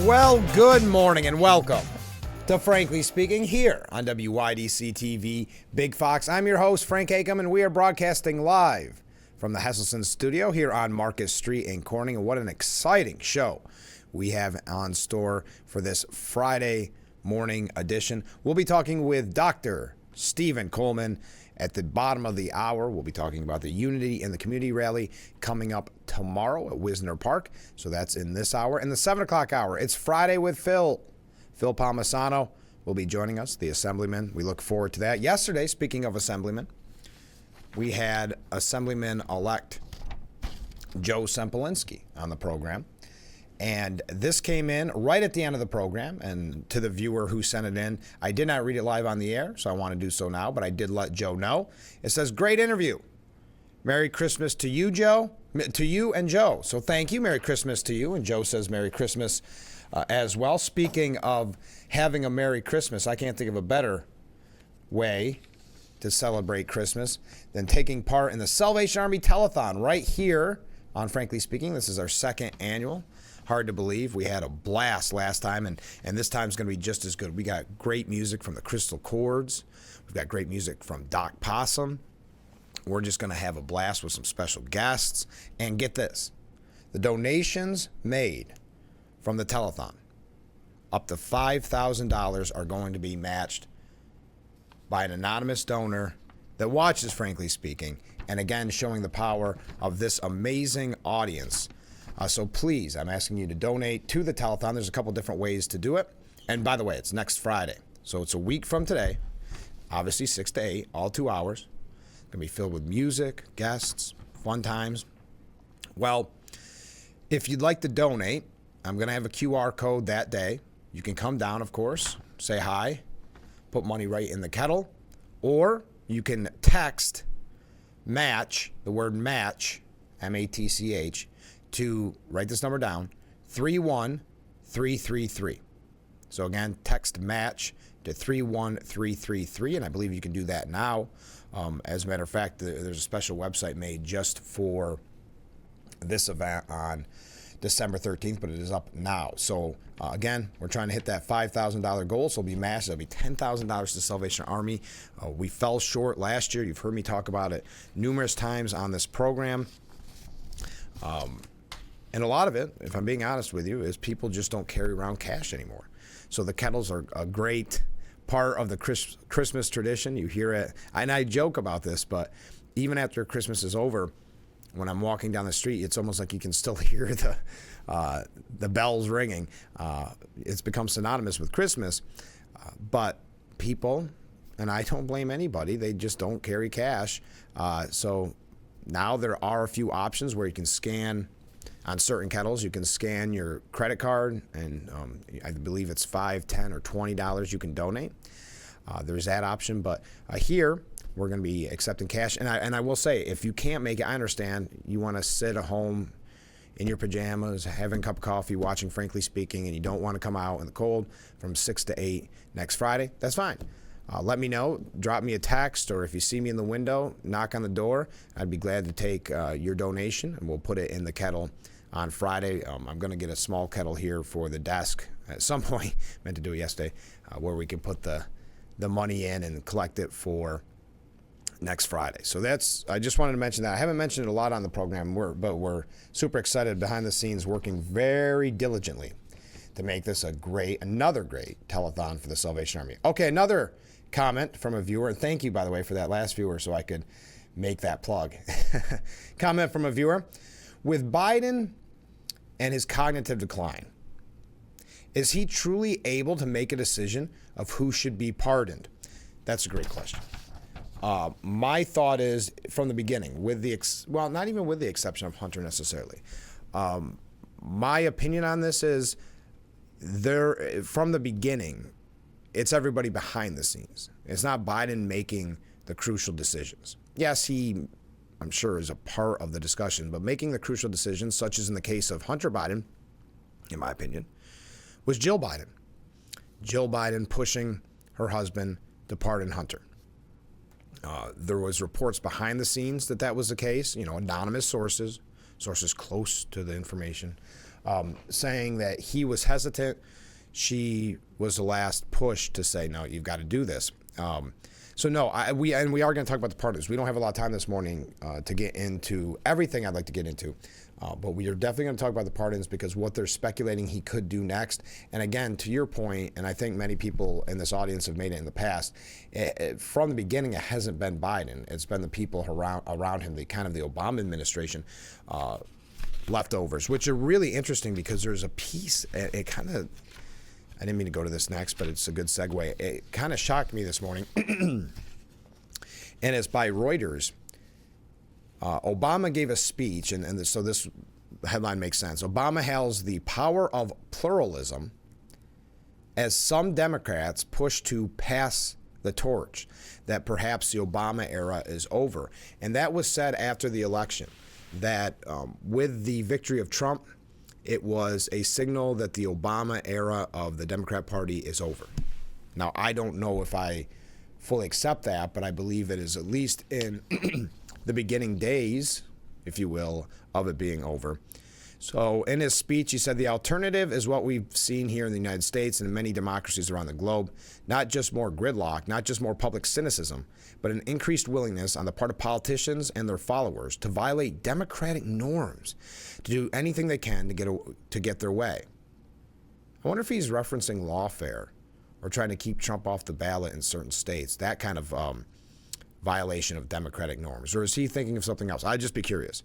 Well, good morning and welcome to Frankly Speaking here on WYDC TV Big Fox. I'm your host, Frank Acom, and we are broadcasting live from the Hesselson studio here on Marcus Street in Corning. And what an exciting show we have on store for this Friday morning edition. We'll be talking with Dr. Stephen Coleman. At the bottom of the hour, we'll be talking about the Unity in the Community Rally coming up tomorrow at Wisner Park. So that's in this hour. In the 7 o'clock hour, it's Friday with Phil. Phil Palmesano will be joining us, the Assemblyman. We look forward to that. Yesterday, speaking of Assemblyman, we had Assemblyman-elect Joe Sempolinski on the program. And this came in right at the end of the program, and to the viewer who sent it in, I did not read it live on the air, so I want to do so now, but I did let Joe know. It says, great interview. Merry Christmas to you, Joe, to you and Joe. So thank you. Merry Christmas to you. And Joe says Merry Christmas as well. Speaking of having a Merry Christmas, I can't think of a better way to celebrate Christmas than taking part in the Salvation Army Telethon right here on Frankly Speaking. This is our second annual. Hard to believe. We had a blast last time, and this time is going to be just as good. We got great music from the Crystal Chords. We've got great music from Doc Possum. We're just going to have a blast with some special guests. And get this, the donations made from the telethon, up to $5,000, are going to be matched by an anonymous donor that watches Frankly Speaking, and again, showing the power of this amazing audience. So please, I'm asking you to donate to the telethon. There's a couple different ways to do it. And by the way, it's next Friday. So it's a week from today, obviously 6 to 8, all 2 hours. It's going to be filled with music, guests, fun times. Well, if you'd like to donate, I'm going to have a QR code that day. You can come down, of course, say hi, put money right in the kettle, or you can text MATCH, the word MATCH, M-A-T-C-H, to write this number down, 31333. So again, text MATCH to 31333, and I believe you can do that now. As a matter of fact, there's a special website made just for this event on December 13th, but it is up now. So again, we're trying to hit that $5,000 goal, so it'll be matched. It'll be $10,000 to Salvation Army. We fell short last year. You've heard me talk about it numerous times on this program. And a lot of it, if I'm being honest with you, is people just don't carry around cash anymore. So the kettles are a great part of the Christmas tradition. You hear it, and I joke about this, but even after Christmas is over, when I'm walking down the street, it's almost like you can still hear the bells ringing. It's become synonymous with Christmas, but people, and I don't blame anybody, they just don't carry cash. So now there are a few options where you can scan. On certain kettles, you can scan your credit card, and I believe it's $5, $10, or $20 you can donate. There's that option, but here we're going to be accepting cash. And I will say, if you can't make it, I understand you want to sit at home in your pajamas, having a cup of coffee, watching Frankly Speaking, and you don't want to come out in the cold from 6 to 8 next Friday. That's fine. Let me know. Drop me a text, or if you see me in the window, knock on the door. I'd be glad to take your donation, and we'll put it in the kettle on Friday. I'm going to get a small kettle here for the desk at some point. Meant to do it yesterday, where we can put the money in and collect it for next Friday. So I just wanted to mention that. I haven't mentioned it a lot on the program, but we're super excited behind the scenes, working very diligently to make this another great telethon for the Salvation Army. Okay, another comment from a viewer, and thank you, by the way, for that last viewer so I could make that plug. Comment from a viewer. With Biden and his cognitive decline, is he truly able to make a decision of who should be pardoned? That's a great question. My thought is, from the beginning, not even with the exception of Hunter necessarily, my opinion on this is, from the beginning, it's everybody behind the scenes. It's not Biden making the crucial decisions. Yes, I'm sure is a part of the discussion, but making the crucial decisions, such as in the case of Hunter Biden, in my opinion, was Jill Biden. Jill Biden pushing her husband to pardon Hunter. There was reports behind the scenes that was the case, anonymous sources close to the information, saying that he was hesitant. She was the last push to say, no, you've got to do this. So no, we are going to talk about the pardons. We don't have a lot of time this morning to get into everything I'd like to get into. But we are definitely going to talk about the pardons because what they're speculating he could do next. And again, to your point, and I think many people in this audience have made it in the past, from the beginning, it hasn't been Biden. It's been the people around him, the Obama administration, leftovers, which are really interesting because there's a piece, I didn't mean to go to this next, but it's a good segue. It kind of shocked me this morning, and it's by Reuters. Obama gave a speech, so this headline makes sense. Obama hails the power of pluralism as some Democrats push to pass the torch, that perhaps the Obama era is over. And that was said after the election, that with the victory of Trump, it was a signal that the Obama era of the Democrat Party is over. Now, I don't know if I fully accept that, but I believe it is at least in the beginning days, if you will, of it being over. So in his speech, he said the alternative is what we've seen here in the United States and in many democracies around the globe, not just more gridlock, not just more public cynicism, but an increased willingness on the part of politicians and their followers to violate democratic norms, to do anything they can to get their way. I wonder if he's referencing lawfare or trying to keep Trump off the ballot in certain states, that kind of violation of democratic norms, or is he thinking of something else? I'd just be curious.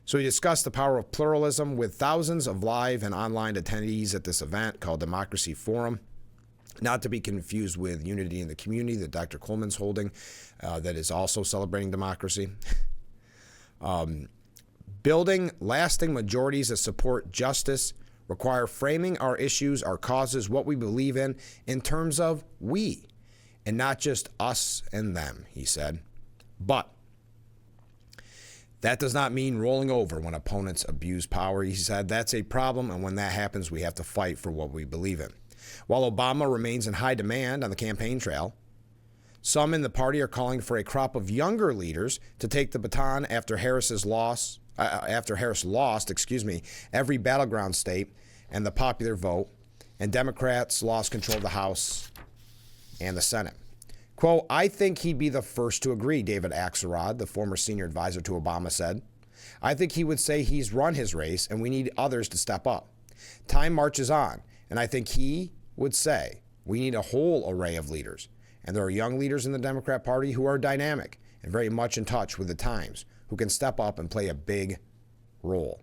So he discussed the power of pluralism with thousands of live and online attendees at this event called Democracy Forum, not to be confused with Unity in the Community that Dr. Coleman's holding, that is also celebrating democracy. Building lasting majorities that support justice require framing our issues, our causes, what we believe in terms of we, and not just us and them, he said. But that does not mean rolling over when opponents abuse power. He said that's a problem, and when that happens, we have to fight for what we believe in. While Obama remains in high demand on the campaign trail, some in the party are calling for a crop of younger leaders to take the baton after Harris lost every battleground state and the popular vote, and Democrats lost control of the House and the Senate. Quote, I think he'd be the first to agree, David Axelrod, the former senior advisor to Obama, said. I think he would say he's run his race and we need others to step up. Time marches on, and I think he would say we need a whole array of leaders. And there are young leaders in the Democrat Party who are dynamic and very much in touch with the times, who can step up and play a big role.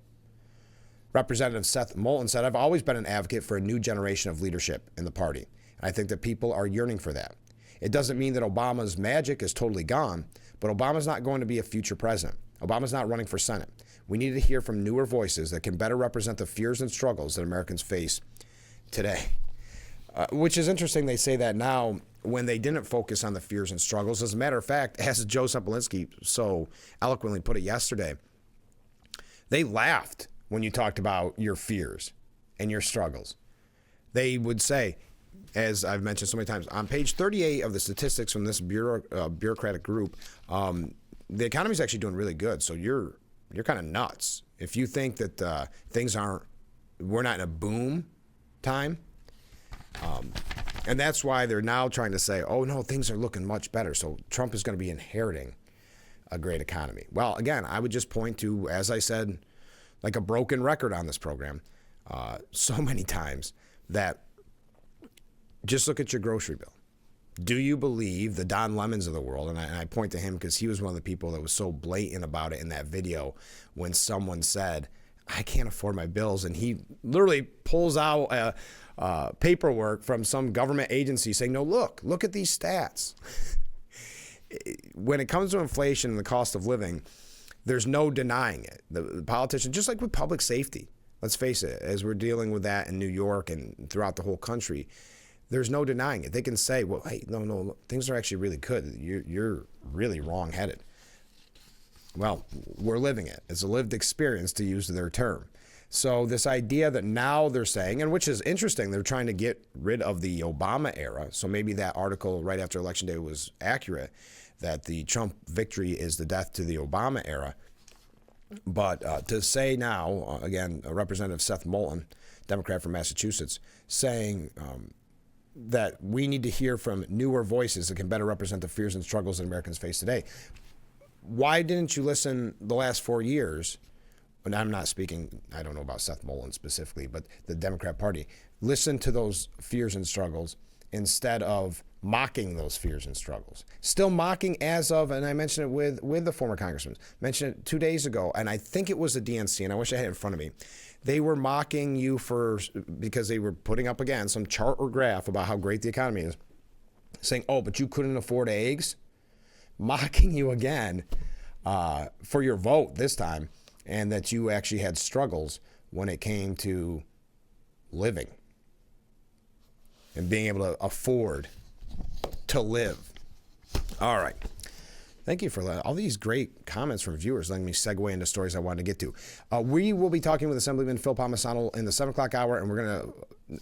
Representative Seth Moulton said, I've always been an advocate for a new generation of leadership in the party, and I think that people are yearning for that. It doesn't mean that Obama's magic is totally gone, but Obama's not going to be a future president. Obama's not running for Senate. We need to hear from newer voices that can better represent the fears and struggles that Americans face today. Which is interesting they say that now when they didn't focus on the fears and struggles. As a matter of fact, as Joe Semplinsky so eloquently put it yesterday, they laughed when you talked about your fears and your struggles. They would say, as I've mentioned so many times, on page 38 of the statistics from this bureaucratic group, the economy's actually doing really good. So you're kind of nuts if you think that we're not in a boom time. And that's why they're now trying to say, oh no, things are looking much better. So Trump is going to be inheriting a great economy. Well, again, I would just point to, as I said, like a broken record on this program, so many times, that just look at your grocery bill. Do you believe the Don Lemons of the world, and I point to him because he was one of the people that was so blatant about it in that video when someone said, I can't afford my bills, and he literally pulls out paperwork from some government agency saying, no, look at these stats. When it comes to inflation and the cost of living, there's no denying it. The politicians, just like with public safety, let's face it, as we're dealing with that in New York and throughout the whole country, there's no denying it. They can say, well, hey, no, things are actually really good. You're really wrong-headed. Well, we're living it. It's a lived experience, to use their term. So this idea that now they're saying, and which is interesting, they're trying to get rid of the Obama era. So maybe that article right after Election Day was accurate, that the Trump victory is the death to the Obama era. But to say now, again, Representative Seth Moulton, Democrat from Massachusetts, saying that we need to hear from newer voices that can better represent the fears and struggles that Americans face today. Why didn't you listen the last 4 years? And I'm not speaking, I don't know about Seth Moulton specifically, but the Democrat Party. Listen to those fears and struggles instead of mocking those fears and struggles. Still mocking as of, and I mentioned it with the former congressman, mentioned it 2 days ago, and I think it was the DNC, and I wish I had it in front of me. They were mocking you because they were putting up, again, some chart or graph about how great the economy is, saying, oh, but you couldn't afford eggs? Mocking you again for your vote this time, and that you actually had struggles when it came to living and being able to afford to live. All right. Thank you for all these great comments from viewers, letting me segue into stories I wanted to get to. We will be talking with Assemblyman Phil Palmesano in the 7 o'clock hour, and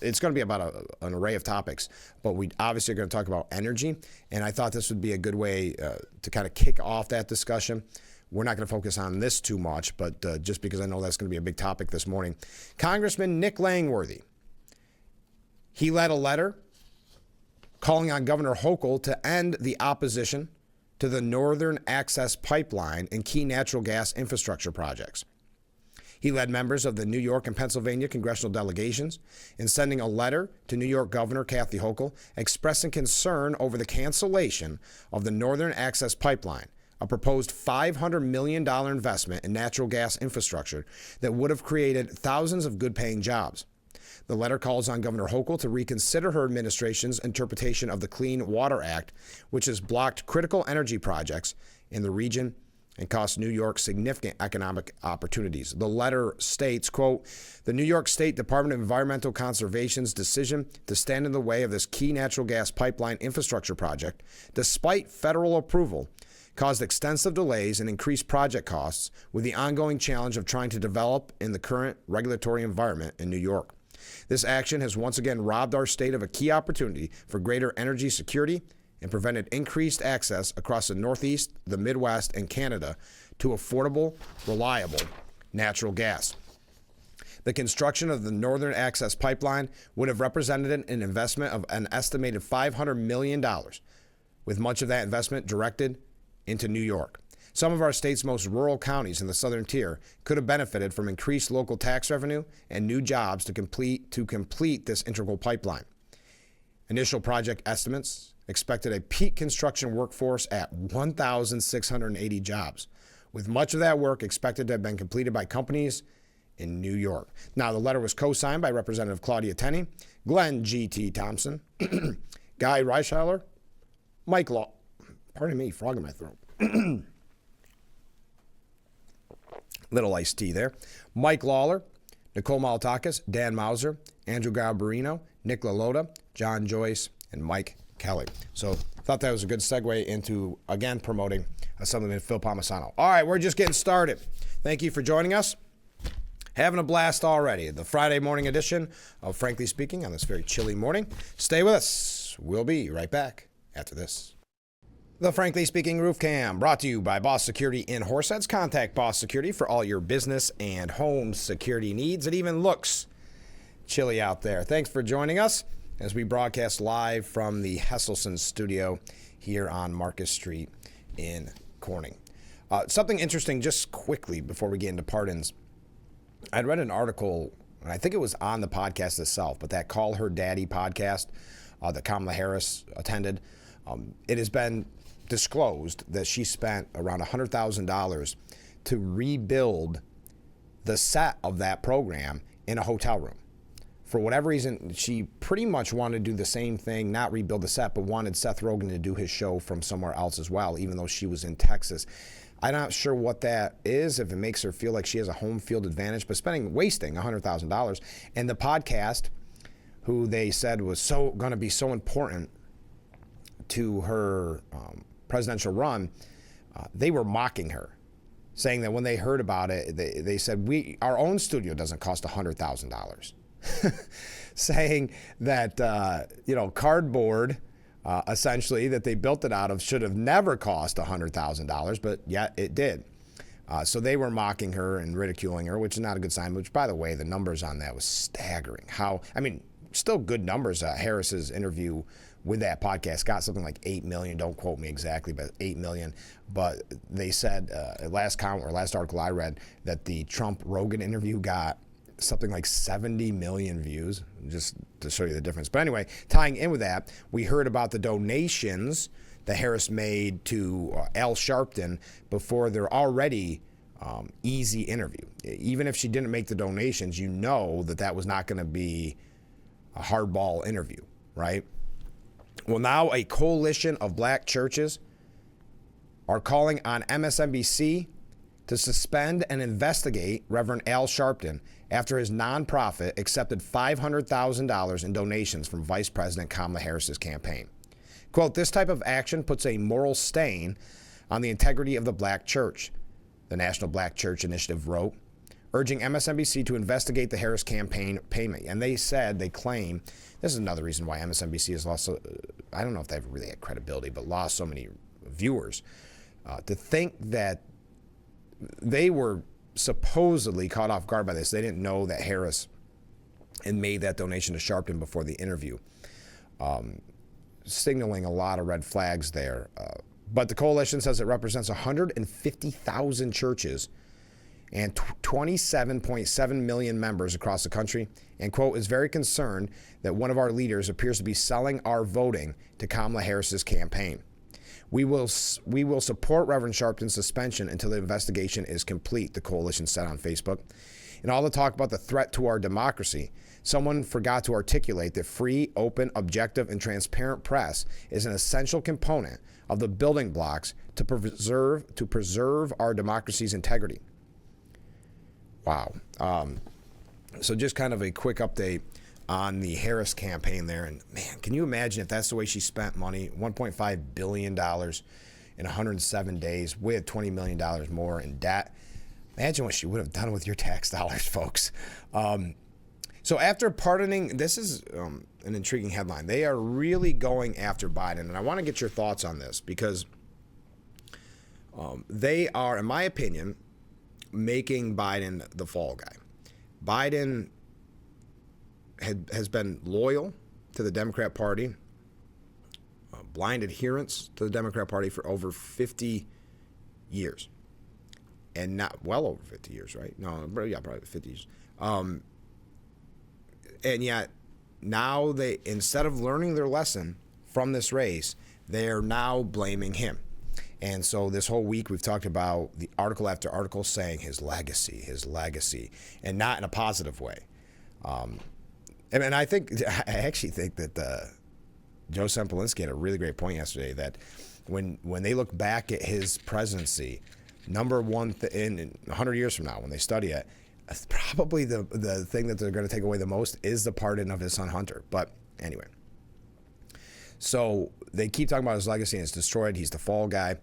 it's going to be about an array of topics, but we obviously are going to talk about energy, and I thought this would be a good way to kind of kick off that discussion. We're not going to focus on this too much, but just because I know that's going to be a big topic this morning. Congressman Nick Langworthy, he led a letter calling on Governor Hochul to end the opposition to the Northern Access Pipeline and key natural gas infrastructure projects. He led members of the New York and Pennsylvania congressional delegations in sending a letter to New York Governor Kathy Hochul expressing concern over the cancellation of the Northern Access Pipeline, a proposed $500 million investment in natural gas infrastructure that would have created thousands of good-paying jobs. The letter calls on Governor Hochul to reconsider her administration's interpretation of the Clean Water Act, which has blocked critical energy projects in the region and cost New York significant economic opportunities. The letter states, quote, the New York State Department of Environmental Conservation's decision to stand in the way of this key natural gas pipeline infrastructure project, despite federal approval, caused extensive delays and increased project costs with the ongoing challenge of trying to develop in the current regulatory environment in New York. This action has once again robbed our state of a key opportunity for greater energy security and prevented increased access across the Northeast, the Midwest, and Canada to affordable, reliable natural gas. The construction of the Northern Access Pipeline would have represented an investment of an estimated $500 million, with much of that investment directed into New York. Some of our state's most rural counties in the southern tier could have benefited from increased local tax revenue and new jobs to complete this integral pipeline. Initial project estimates expected a peak construction workforce at 1,680 jobs, with much of that work expected to have been completed by companies in New York. Now, the letter was co-signed by Representative Claudia Tenney, Glenn G.T. Thompson, Guy Reichheiler, Mike Law. Pardon me, frog in my throat. Little iced tea there. Mike Lawler, Nicole Malatakis, Dan Mauser, Andrew Garbarino, Nick LaLota, John Joyce, and Mike Kelly. So I thought that was a good segue into, again, promoting Assemblyman Phil Palmesano. All right, we're just getting started. Thank you for joining us. Having a blast already. The Friday morning edition of Frankly Speaking on this very chilly morning. Stay with us. We'll be right back after this. The Frankly Speaking Roof Cam, brought to you by Boss Security in Horseheads. Contact Boss Security for all your business and home security needs. It even looks chilly out there. Thanks for joining us as we broadcast live from the Hesselson studio here on Marcus Street in Corning. Something interesting just quickly before we get into pardons. I'd read an article, and I think it was on the podcast itself, but that Call Her Daddy podcast that Kamala Harris attended, it has been disclosed that she spent around $100,000 to rebuild the set of that program in a hotel room. For whatever reason, she pretty much wanted to do the same thing, not rebuild the set, but wanted Seth Rogen to do his show from somewhere else as well, even though she was in Texas. I'm not sure what that is, if it makes her feel like she has a home field advantage, but wasting $100,000. And the podcast, who they said was going to be so important to her presidential run, they were mocking her, saying that when they heard about it, they said, our own studio doesn't cost $100,000. Saying that, cardboard, essentially, that they built it out of should have never cost $100,000, but yet it did. So they were mocking her and ridiculing her, which is not a good sign, which, by the way, the numbers on that was staggering. Still good numbers. Harris's interview with that podcast got something like 8 million. Don't quote me exactly, but 8 million. But they said, last article I read, that the Trump-Rogan interview got something like 70 million views, just to show you the difference. But anyway, tying in with that, we heard about the donations that Harris made to Al Sharpton before their already easy interview. Even if she didn't make the donations, you know that was not going to be a hardball interview, right? Well, now a coalition of black churches are calling on MSNBC to suspend and investigate Reverend Al Sharpton after his nonprofit accepted $500,000 in donations from Vice President Kamala Harris's campaign. Quote, "This type of action puts a moral stain on the integrity of the black church," the National Black Church Initiative wrote, urging MSNBC to investigate the Harris campaign payment. And they claim, this is another reason why MSNBC has lost, I don't know if they've really had credibility, but lost so many viewers, to think that they were supposedly caught off guard by this. They didn't know that Harris had made that donation to Sharpton before the interview, signaling a lot of red flags there. But the coalition says it represents 150,000 churches and 27.7 million members across the country, and, quote, "is very concerned that one of our leaders appears to be selling our voting to Kamala Harris's campaign. We will support Reverend Sharpton's suspension until the investigation is complete," the coalition said on Facebook. In all the talk about the threat to our democracy, someone forgot to articulate that free, open, objective, and transparent press is an essential component of the building blocks to preserve our democracy's integrity. Wow. So just kind of a quick update on the Harris campaign there. And man, can you imagine if that's the way she spent money? $1.5 billion in 107 days with $20 million more in debt. Imagine what she would have done with your tax dollars, folks. So after pardoning, this is an intriguing headline. They are really going after Biden. And I want to get your thoughts on this because they are, in my opinion, making Biden the fall guy. Biden has been loyal to the Democrat Party, blind adherence to the Democrat Party for over 50 years. And not well over 50 years, right? No, yeah, probably 50 years. And yet now they, instead of learning their lesson from this race, they are now blaming him. And so this whole week we've talked about the article after article saying his legacy, and not in a positive way. And I actually think that Joe Sempolinski had a really great point yesterday that when they look back at his presidency, number one in 100 years from now, when they study it, probably the thing that they're going to take away the most is the pardon of his son Hunter. But anyway, so they keep talking about his legacy and it's destroyed. He's the fall guy.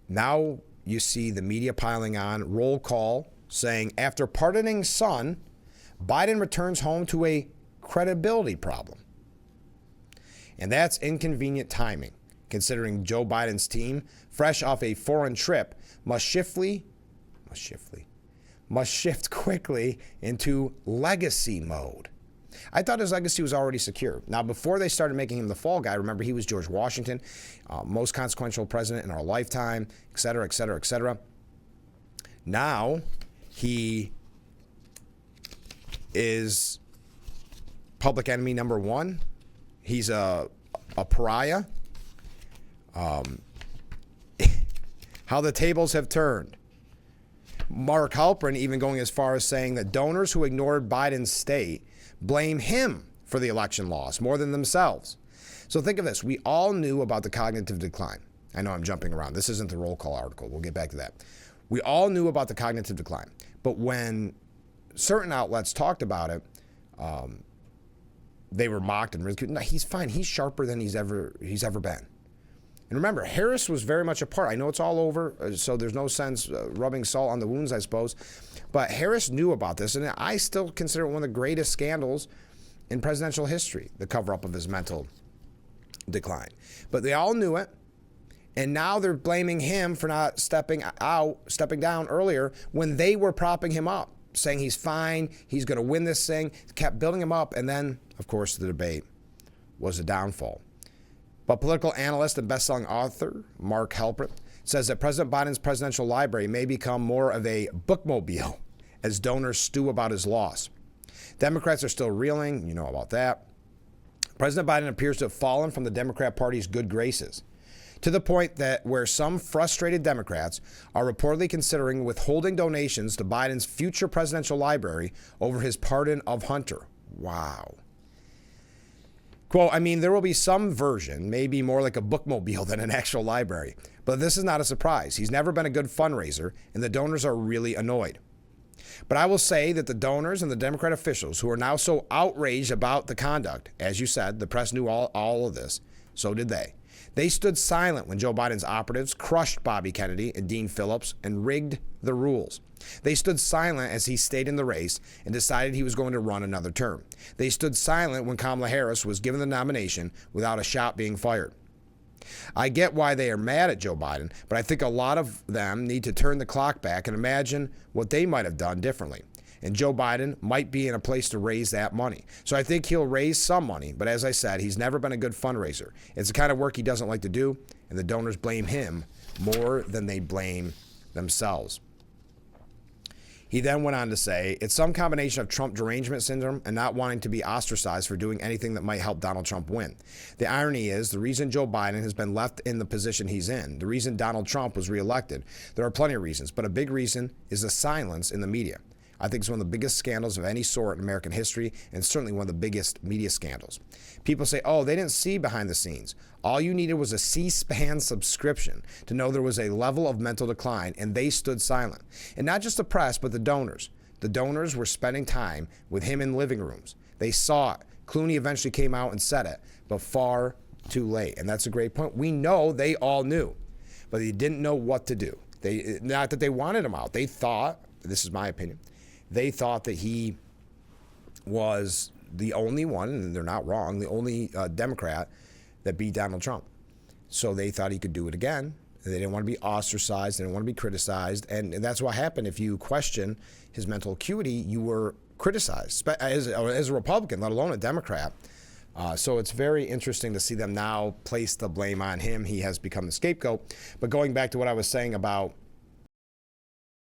Now you see the media piling on, roll call saying after pardoning son, Biden returns home to a credibility problem. And that's inconvenient timing, considering Joe Biden's team, fresh off a foreign trip, must shift quickly into legacy mode. I thought his legacy was already secure. Now, before they started making him the fall guy, remember he was George Washington, most consequential president in our lifetime, et cetera, et cetera, et cetera. Now he is public enemy number one. He's a pariah. How the tables have turned. Mark Halperin even going as far as saying that donors who ignored Biden's state blame him for the election loss more than themselves. So think of this. We all knew about the cognitive decline. I know I'm jumping around. This isn't the roll call article. We'll get back to that. We all knew about the cognitive decline. But when certain outlets talked about it, they were mocked and ridiculed. No, he's fine. He's sharper than he's ever been. And remember, Harris was very much a part. I know it's all over, so there's no sense rubbing salt on the wounds, I suppose. But Harris knew about this, and I still consider it one of the greatest scandals in presidential history, the cover-up of his mental decline. But they all knew it, And now they're blaming him for not stepping down earlier when they were propping him up, saying he's fine, he's going to win this thing, kept building him up, and then, of course, the debate was a downfall. But political analyst and best-selling author Mark Helpert says that President Biden's presidential library may become more of a bookmobile as donors stew about his loss. Democrats are still reeling, you know about that. President Biden appears to have fallen from the Democrat Party's good graces, to the point that where some frustrated Democrats are reportedly considering withholding donations to Biden's future presidential library over his pardon of Hunter. Wow. Quote, I mean, there will be some version, maybe more like a bookmobile than an actual library. But this is not a surprise. He's never been a good fundraiser, and the donors are really annoyed. But I will say that the donors and the Democrat officials who are now so outraged about the conduct, as you said, the press knew all of this, so did they. They stood silent when Joe Biden's operatives crushed Bobby Kennedy and Dean Phillips and rigged the rules. They stood silent as he stayed in the race and decided he was going to run another term. They stood silent when Kamala Harris was given the nomination without a shot being fired. I get why they are mad at Joe Biden, but I think a lot of them need to turn the clock back and imagine what they might have done differently. And Joe Biden might be in a place to raise that money. So I think he'll raise some money, but as I said, he's never been a good fundraiser. It's the kind of work he doesn't like to do, and the donors blame him more than they blame themselves. He then went on to say, it's some combination of Trump derangement syndrome and not wanting to be ostracized for doing anything that might help Donald Trump win. The irony is, the reason Joe Biden has been left in the position he's in, the reason Donald Trump was reelected, there are plenty of reasons, but a big reason is the silence in the media. I think it's one of the biggest scandals of any sort in American history, and certainly one of the biggest media scandals. People say, oh, they didn't see behind the scenes. All you needed was a C-SPAN subscription to know there was a level of mental decline, and they stood silent. And not just the press, but the donors. The donors were spending time with him in living rooms. They saw it. Clooney eventually came out and said it, but far too late. And that's a great point. We know they all knew, but they didn't know what to do. Not that they wanted him out. They thought, this is my opinion, they thought that he was the only one, and they're not wrong, the only Democrat that beat Donald Trump. So they thought he could do it again. They didn't want to be ostracized. They didn't want to be criticized. And that's what happened. If you question his mental acuity, you were criticized as a Republican, let alone a Democrat. So it's very interesting to see them now place the blame on him. He has become the scapegoat. But going back to what I was saying about